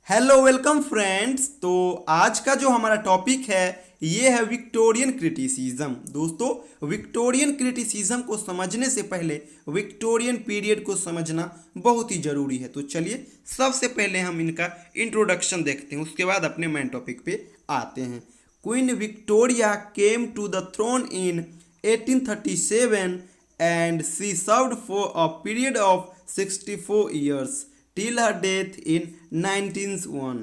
Hello welcome friends. तो आज का जो हमारा टॉपिक है ये है विक्टोरियन क्रिटिसिज्म। दोस्तों, विक्टोरियन क्रिटिसिज्म को समझने से पहले विक्टोरियन पीरियड को समझना बहुत ही ज़रूरी है। तो चलिए सबसे पहले हम इनका इंट्रोडक्शन देखते हैं, उसके बाद अपने मेन टॉपिक पे आते हैं। Queen Victoria came to the throne in 1837 and she served for a period of 64 years till her death in 1901.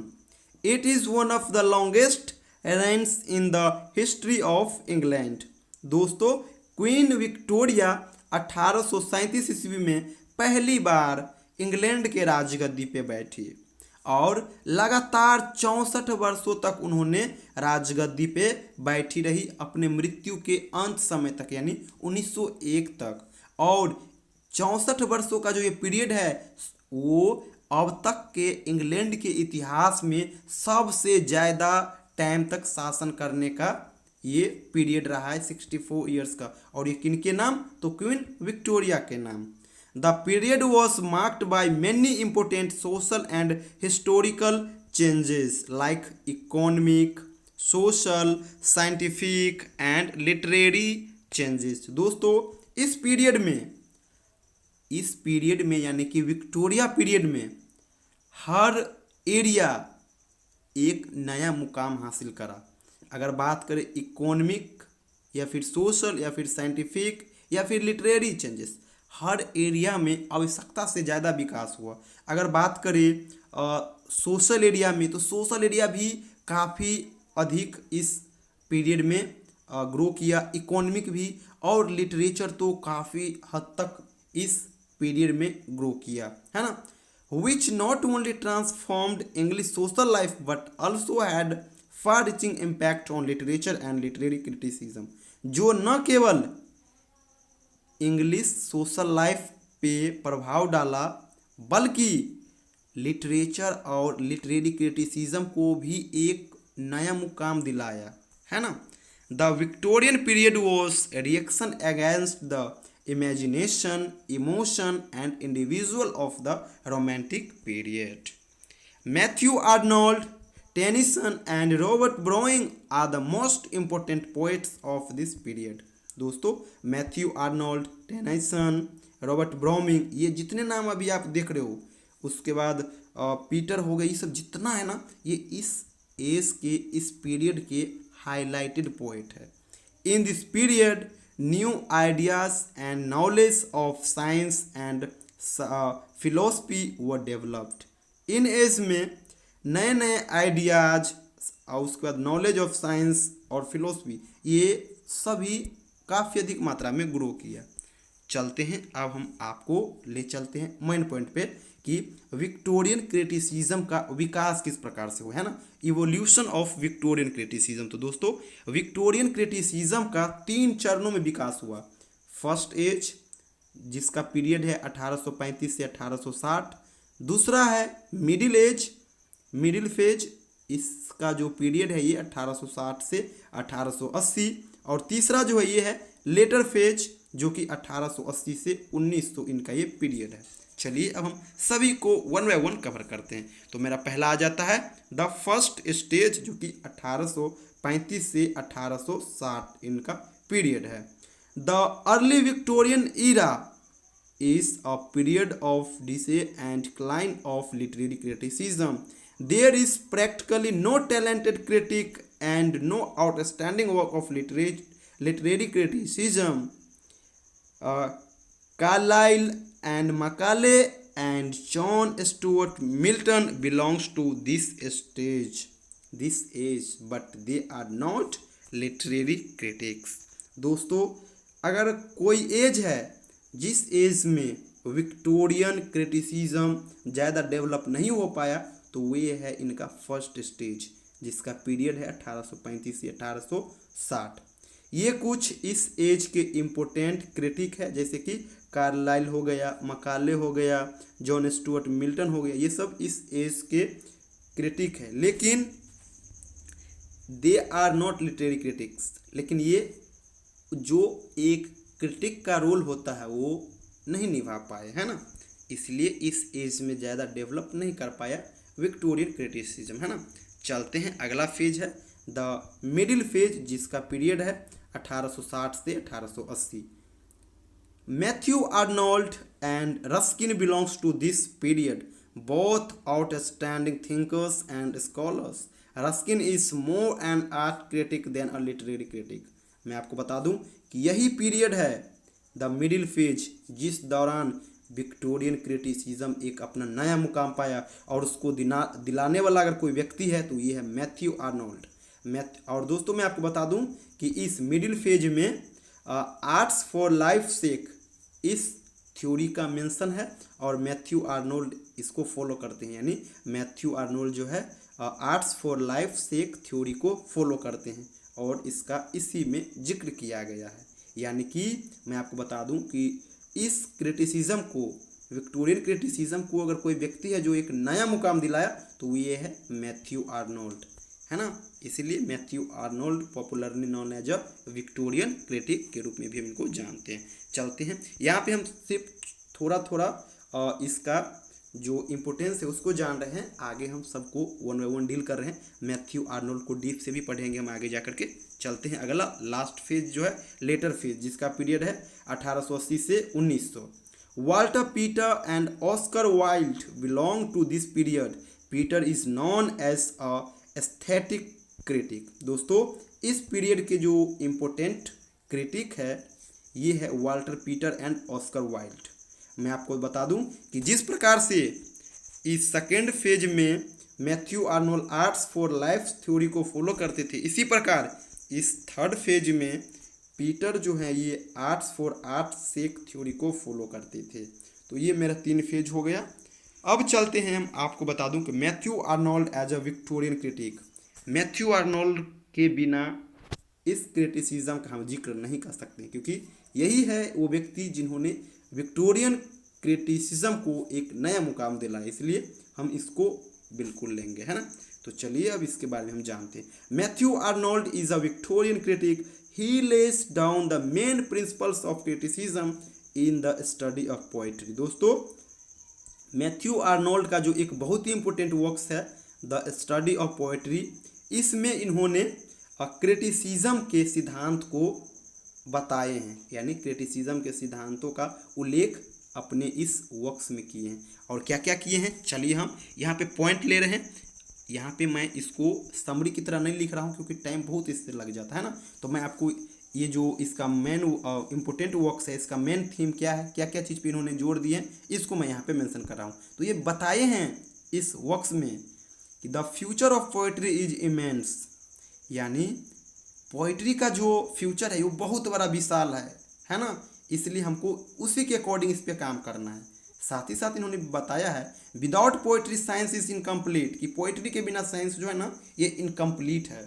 It is one of the longest reigns in the history of England. दोस्तों, queen Victoria 1837 ईस्वी में पहली बार England के राजगद्दी पे बैठी और लगातार 64 वर्षों तक उन्होंने राजगद्दी पे बैठी रही, अपने मृत्यु के अंत समय तक यानी 1901 तक। और 64 वर्षों का जो ये पीरियड है वो अब तक के इंग्लैंड के इतिहास में सबसे ज़्यादा टाइम तक शासन करने का ये पीरियड रहा है, 64 ईयर्स का। और ये किनके नाम? तो क्वीन विक्टोरिया के नाम। The period was marked by many important social and historical changes like economic, social, scientific and literary changes। दोस्तों, इस पीरियड में यानी कि विक्टोरिया पीरियड में हर एरिया एक नया मुकाम हासिल करा। अगर बात करें इकोनॉमिक या फिर सोशल या फिर साइंटिफिक या फिर लिटरेरी चेंजेस, हर एरिया में आवश्यकता से ज़्यादा विकास हुआ। अगर बात करें सोशल एरिया में, तो सोशल एरिया भी काफ़ी अधिक इस पीरियड में ग्रो किया, इकोनॉमिक भी, और लिटरेचर तो काफ़ी हद तक इस पीरियड में ग्रो किया, है ना। which not only transformed English social life but also had far-reaching impact on literature and literary criticism। जो न केवल इंग्लिश सोशल लाइफ पे प्रभाव डाला बल्कि लिटरेचर और लिटरेरी क्रिटिसिज्म को भी एक नया मुकाम दिलाया, है ना। The Victorian period was reaction against the imagination, emotion and individual of the romantic period. Matthew Arnold, Tennyson and Robert Browning are the most important poets of this period। दोस्तों, Matthew Arnold, Tennyson, Robert browning, ये जितने नाम अभी आप देख रहे हो, उसके बाद पीटर हो गए, ये सब जितना है ना, ये इस एज के इस पीरियड के हाईलाइटेड पोएट है। In this period new ideas and knowledge of science and philosophy were developed। इन एज में नए नए आइडियाज और उसके बाद नॉलेज ऑफ साइंस और फिलोसफी, ये सभी काफ़ी अधिक मात्रा में ग्रो किया। चलते हैं, अब हम आपको ले चलते हैं मेन पॉइंट पे कि विक्टोरियन क्रिटिसिज्म का विकास किस प्रकार से हुआ, है ना। Evolution of Victorian criticism. तो दोस्तों, विक्टोरियन क्रिटिसिज्म का 3 चरणों में विकास हुआ। फर्स्ट एज, जिसका पीरियड है 1835 से 1860। दूसरा है मिडिल एज, मिडिल फेज, इसका जो पीरियड है ये 1860 से 1880। और तीसरा जो है ये है लेटर फेज, जो कि 1880 से 1900 इनका ये पीरियड है। चलिए अब हम सभी को वन बाय वन कवर करते हैं। तो मेरा पहला आ जाता है द फर्स्ट स्टेज, जो कि 1835 से 1860 इनका पीरियड है। The early Victorian era is a period of decay and decline of literary criticism. There is practically no talented critic and no outstanding work of literary criticism। Carlyle and Macaulay and John Stuart Milton belongs to this age, but they are not literary critics। दोस्तों, अगर कोई as है जिस as में Victorian criticism ज़्यादा develop नहीं हो पाया, तो ये है इनका फर्स्ट स्टेज, जिसका पीरियड है 1835 से 1860। ये कुछ इस एज के इम्पोर्टेंट क्रिटिक है, जैसे कि कार्लाइल हो गया, मकाले हो गया, जॉन स्टुअर्ट मिल्टन हो गया, ये सब इस एज के क्रिटिक है, लेकिन they are not literary critics. लेकिन ये जो एक क्रिटिक का रोल होता है वो नहीं निभा पाए, है ना। इसलिए इस एज में ज़्यादा डेवलप नहीं कर पाया विक्टोरियन क्रिटिसिज्म, है ना। चलते हैं, अगला फेज है द मिडिल फेज, जिसका पीरियड है 1860 से 1880। Matthew Arnold and Ruskin belongs to this period, both outstanding thinkers and scholars. Ruskin is more an art critic than a literary critic. मैं आपको बता दूं कि यही पीरियड है द मिडिल फेज, जिस दौरान विक्टोरियन क्रिटिसिज्म एक अपना नया मुकाम पाया, और उसको दिलाने वाला अगर कोई व्यक्ति है तो ये है मैथ्यू आर्नोल्ड। और दोस्तों मैं आपको बता दूं कि इस मिडिल फेज में आर्ट्स फॉर लाइफ सेक इस थ्योरी का मेंशन है, और मैथ्यू आर्नोल्ड इसको फॉलो करते हैं, यानी मैथ्यू आर्नोल्ड जो है arts for life sake theory को फॉलो करते हैं, और इसका इसी में जिक्र किया गया है। यानी कि मैं आपको बता दूं कि इस क्रिटिसिज्म को, विक्टोरियन क्रिटिसिज्म को अगर कोई व्यक्ति है जो एक नया मुकाम दिलाया तो ये है मैथ्यू आर्नोल्ड, है ना। इसीलिए Matthew Arnold popularly known as a Victorian critic के रूप में भी हम इनको जानते हैं। चलते हैं, यहाँ पे हम सिर्फ थोड़ा थोड़ा इसका जो इम्पोर्टेंस है उसको जान रहे हैं, आगे हम सबको वन बाय वन डील कर रहे हैं। मैथ्यू आर्नोल्ड को डीप से भी पढ़ेंगे हम आगे जा करके। चलते हैं, अगला लास्ट फेज जो है लेटर फेज, जिसका पीरियड है 1880 से 1900। Walter Pater and Oscar Wilde belong to this period. Pater is known as a aesthetic critic. दोस्तों इस पीरियड के जो इम्पोर्टेंट क्रिटिक है ये है Walter Pater and Oscar wild. मैं आपको बता दूं कि जिस प्रकार से इस सेकेंड फेज में Matthew Arnold arts for life theory को फॉलो करते थे, इसी प्रकार इस थर्ड फेज में पीटर जो है ये arts for art sake theory को फॉलो करते थे। तो ये मेरा 3 फेज हो गया। अब चलते हैं, हम आपको बता दूं कि Matthew Arnold as a Victorian critic. Matthew Arnold के बिना इस क्रिटिसिज्म का हम जिक्र नहीं कर सकते, क्योंकि यही है वो व्यक्ति जिन्होंने विक्टोरियन क्रिटिसिज्म को एक नया मुकाम दिलाया, इसलिए हम इसको बिल्कुल लेंगे, है ना। तो चलिए अब इसके बारे में हम जानते हैं। Matthew Arnold is a Victorian critic. He less down the main principles of criticism in the study of poetry. दोस्तों मैथ्यू आर्नोल्ड का जो एक बहुत ही इंपॉर्टेंट वर्क्स है द स्टडी ऑफ पोइट्री, इसमें इन्होंने क्रिटिसिज्म के सिद्धांत को बताए हैं, यानी क्रिटिसिज्म के सिद्धांतों का उल्लेख अपने इस वर्क्स में किए हैं। और क्या क्या किए हैं, चलिए हम यहाँ पे पॉइंट ले रहे हैं। यहाँ पे मैं इसको समरी की तरह नहीं लिख रहा हूँ क्योंकि टाइम बहुत इससे लग जाता है ना। तो मैं आपको ये जो इसका मेन इम्पोर्टेंट वर्क्स है, इसका मेन थीम क्या है, क्या क्या चीज़ पे इन्होंने जोड़ दिए हैं, इसको मैं यहाँ पे मेंशन कर रहा हूँ। तो ये बताए हैं इस वर्क्स में कि the future of poetry is immense, यानी पोइट्री का जो फ्यूचर है वो बहुत बड़ा विशाल है ना। इसलिए हमको उसी के अकॉर्डिंग इस पर काम करना है। साथ ही साथ इन्होंने बताया है without poetry science is incomplete, कि पोइट्री के बिना साइंस जो है ना ये इनकम्प्लीट है।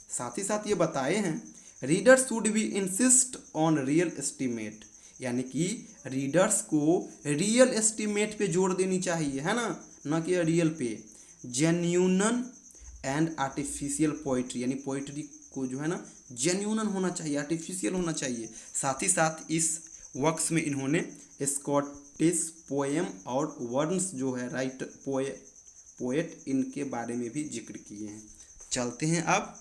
साथ ही साथ ये बताए हैं reader should be insist on real estimate, यानी कि रीडर्स को रियल एस्टीमेट पे जोर देनी चाहिए, है ना कि रियल पे। जेन्यूनन एंड आर्टिफिशियल पोइट्री, यानी पोइट्री को जो है ना जेन्यूनन होना चाहिए, आर्टिफिशियल होना चाहिए। साथ ही साथ इस वर्क्स में इन्होंने स्कॉटिश पोएम और वर्न्स जो है राइटर पोएट इनके बारे में भी जिक्र किए हैं। चलते हैं अब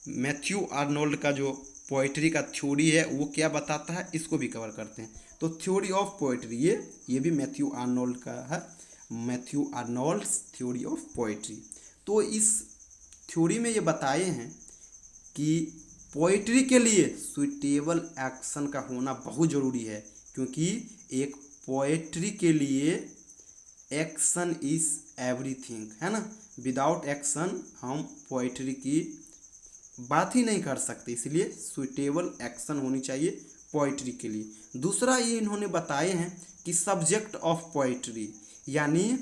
मैथ्यू आर्नोल्ड का जो पोइट्री का थ्योरी है वो क्या बताता है, इसको भी कवर करते हैं। तो थ्योरी ऑफ पोइट्री ये भी मैथ्यू आर्नोल्ड का है, मैथ्यू आर्नोल्ड्स थ्योरी ऑफ पोइट्री। तो इस थ्योरी में ये बताए हैं कि पोइट्री के लिए सुइटेबल एक्शन का होना बहुत ज़रूरी है, क्योंकि एक पोइट्री के लिए एक्शन इज एवरीथिंग, है ना। विदाउट एक्शन हम पोइट्री की बात ही नहीं कर सकते, इसलिए सुइटेबल एक्शन होनी चाहिए पोइट्री के लिए। दूसरा ये इन्होंने बताए हैं कि सब्जेक्ट ऑफ पोइट्री, यानी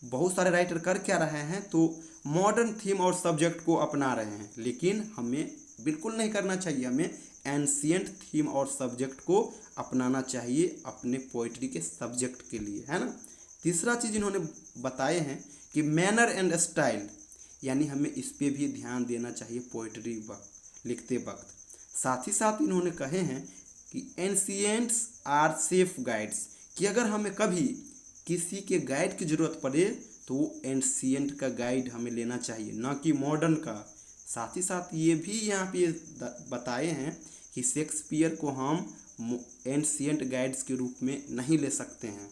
बहुत सारे राइटर कर क्या रहे हैं तो मॉडर्न थीम और सब्जेक्ट को अपना रहे हैं, लेकिन हमें बिल्कुल नहीं करना चाहिए, हमें एंशिएंट थीम और सब्जेक्ट को अपनाना चाहिए अपने पोइट्री के सब्जेक्ट के लिए, है ना। तीसरा चीज़ इन्होंने बताए हैं कि मैनर एंड स्टाइल, यानी हमें इस पे भी ध्यान देना चाहिए पोइट्री लिखते वक्त। साथ ही साथ इन्होंने कहे हैं कि एंशिएंट्स आर सेफ गाइड्स, कि अगर हमें कभी किसी के गाइड की ज़रूरत पड़े तो एंशियंट का गाइड हमें लेना चाहिए, ना कि मॉडर्न का। साथ ही साथ ये भी यहाँ पे बताए हैं कि शेक्सपियर को हम एंशियंट गाइड्स के रूप में नहीं ले सकते हैं।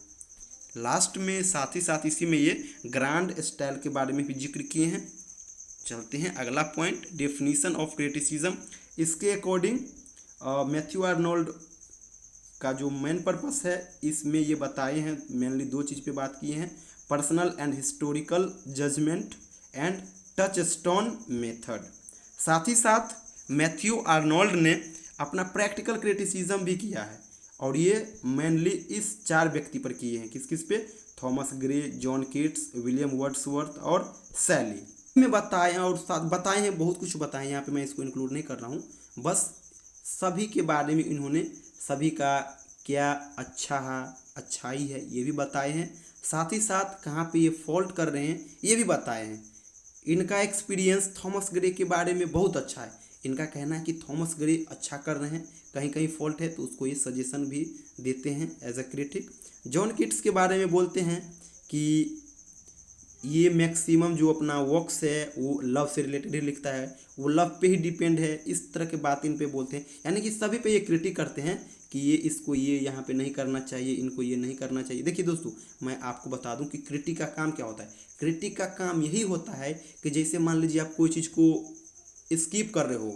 लास्ट में साथ ही साथ इसी में ये ग्रांड स्टाइल के बारे में भी जिक्र किए हैं। चलते हैं अगला पॉइंट, डेफिनीशन ऑफ क्रिटिसिज्म। इसके अकॉर्डिंग मैथ्यू आर्नोल्ड का जो मेन पर्पस है इसमें ये बताए हैं, मेनली दो चीज़ पे बात किए हैं, personal and historical judgement and touchstone method. साथ ही साथ मैथ्यू आर्नोल्ड ने अपना प्रैक्टिकल क्रिटिसिज्म भी किया है और ये मेनली इस 4 व्यक्ति पर किए हैं। किस किस पे? Thomas Gray, John Keats, William Wordsworth और शैली में बताए और साथ बताए हैं, बहुत कुछ बताए हैं। यहाँ पे मैं इसको इंक्लूड नहीं कर रहा हूँ, बस सभी के बारे में इन्होंने सभी का क्या अच्छाई है ये भी बताए हैं। साथ ही साथ कहाँ पे ये फॉल्ट कर रहे हैं ये भी बताए हैं। इनका एक्सपीरियंस थॉमस ग्रे के बारे में बहुत अच्छा है। इनका कहना है कि थॉमस ग्रे अच्छा कर रहे हैं, कहीं कहीं फॉल्ट है तो उसको ये सजेशन भी देते हैं as a critic. John Keats के बारे में बोलते हैं कि ये मैक्सिमम जो अपना वर्क्स है वो लव से रिलेटेड ही लिखता है, वो लव पे ही डिपेंड है, इस तरह के बात इन पे बोलते हैं। यानी कि सभी पे ये क्रिटिक करते हैं कि ये इसको ये यहाँ पे नहीं करना चाहिए, इनको ये नहीं करना चाहिए। देखिए दोस्तों, मैं आपको बता दूं कि क्रिटिक का काम क्या होता है। क्रिटिक का काम यही होता है कि जैसे मान लीजिए आप कोई चीज़ को स्किप कर रहे हो,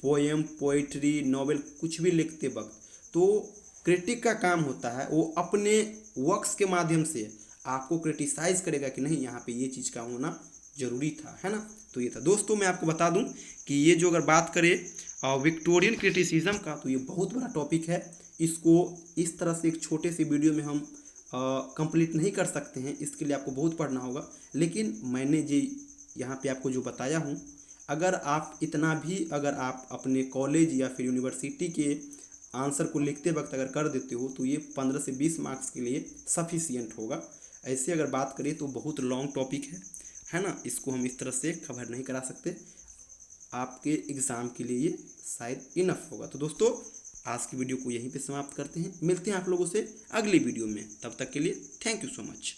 पोएम, पोइट्री, नॉवेल कुछ भी लिखते वक्त, तो क्रिटिक का काम होता है वो अपने वर्क्स के माध्यम से आपको क्रिटिसाइज करेगा कि नहीं यहाँ पे ये चीज़ का होना जरूरी था, है ना। तो ये था दोस्तों, मैं आपको बता दूं कि ये जो अगर बात करें विक्टोरियन क्रिटिसिज्म का तो ये बहुत बड़ा टॉपिक है। इसको इस तरह से एक छोटे से वीडियो में हम कंप्लीट नहीं कर सकते हैं, इसके लिए आपको बहुत पढ़ना होगा। लेकिन मैंने जो यहाँ पे आपको जो बताया हूँ, अगर आप इतना भी अगर आप अपने कॉलेज या फिर यूनिवर्सिटी के आंसर को लिखते वक्त अगर कर देते हो तो ये 15 से 20 मार्क्स के लिए सफिशियंट होगा। ऐसे अगर बात करें तो बहुत लॉन्ग टॉपिक है ना, इसको हम इस तरह से कवर नहीं करा सकते। आपके एग्ज़ाम के लिए ये शायद इनफ होगा। तो दोस्तों, आज की वीडियो को यहीं पे समाप्त करते हैं, मिलते हैं आप लोगों से अगली वीडियो में। तब तक के लिए थैंक यू सो मच।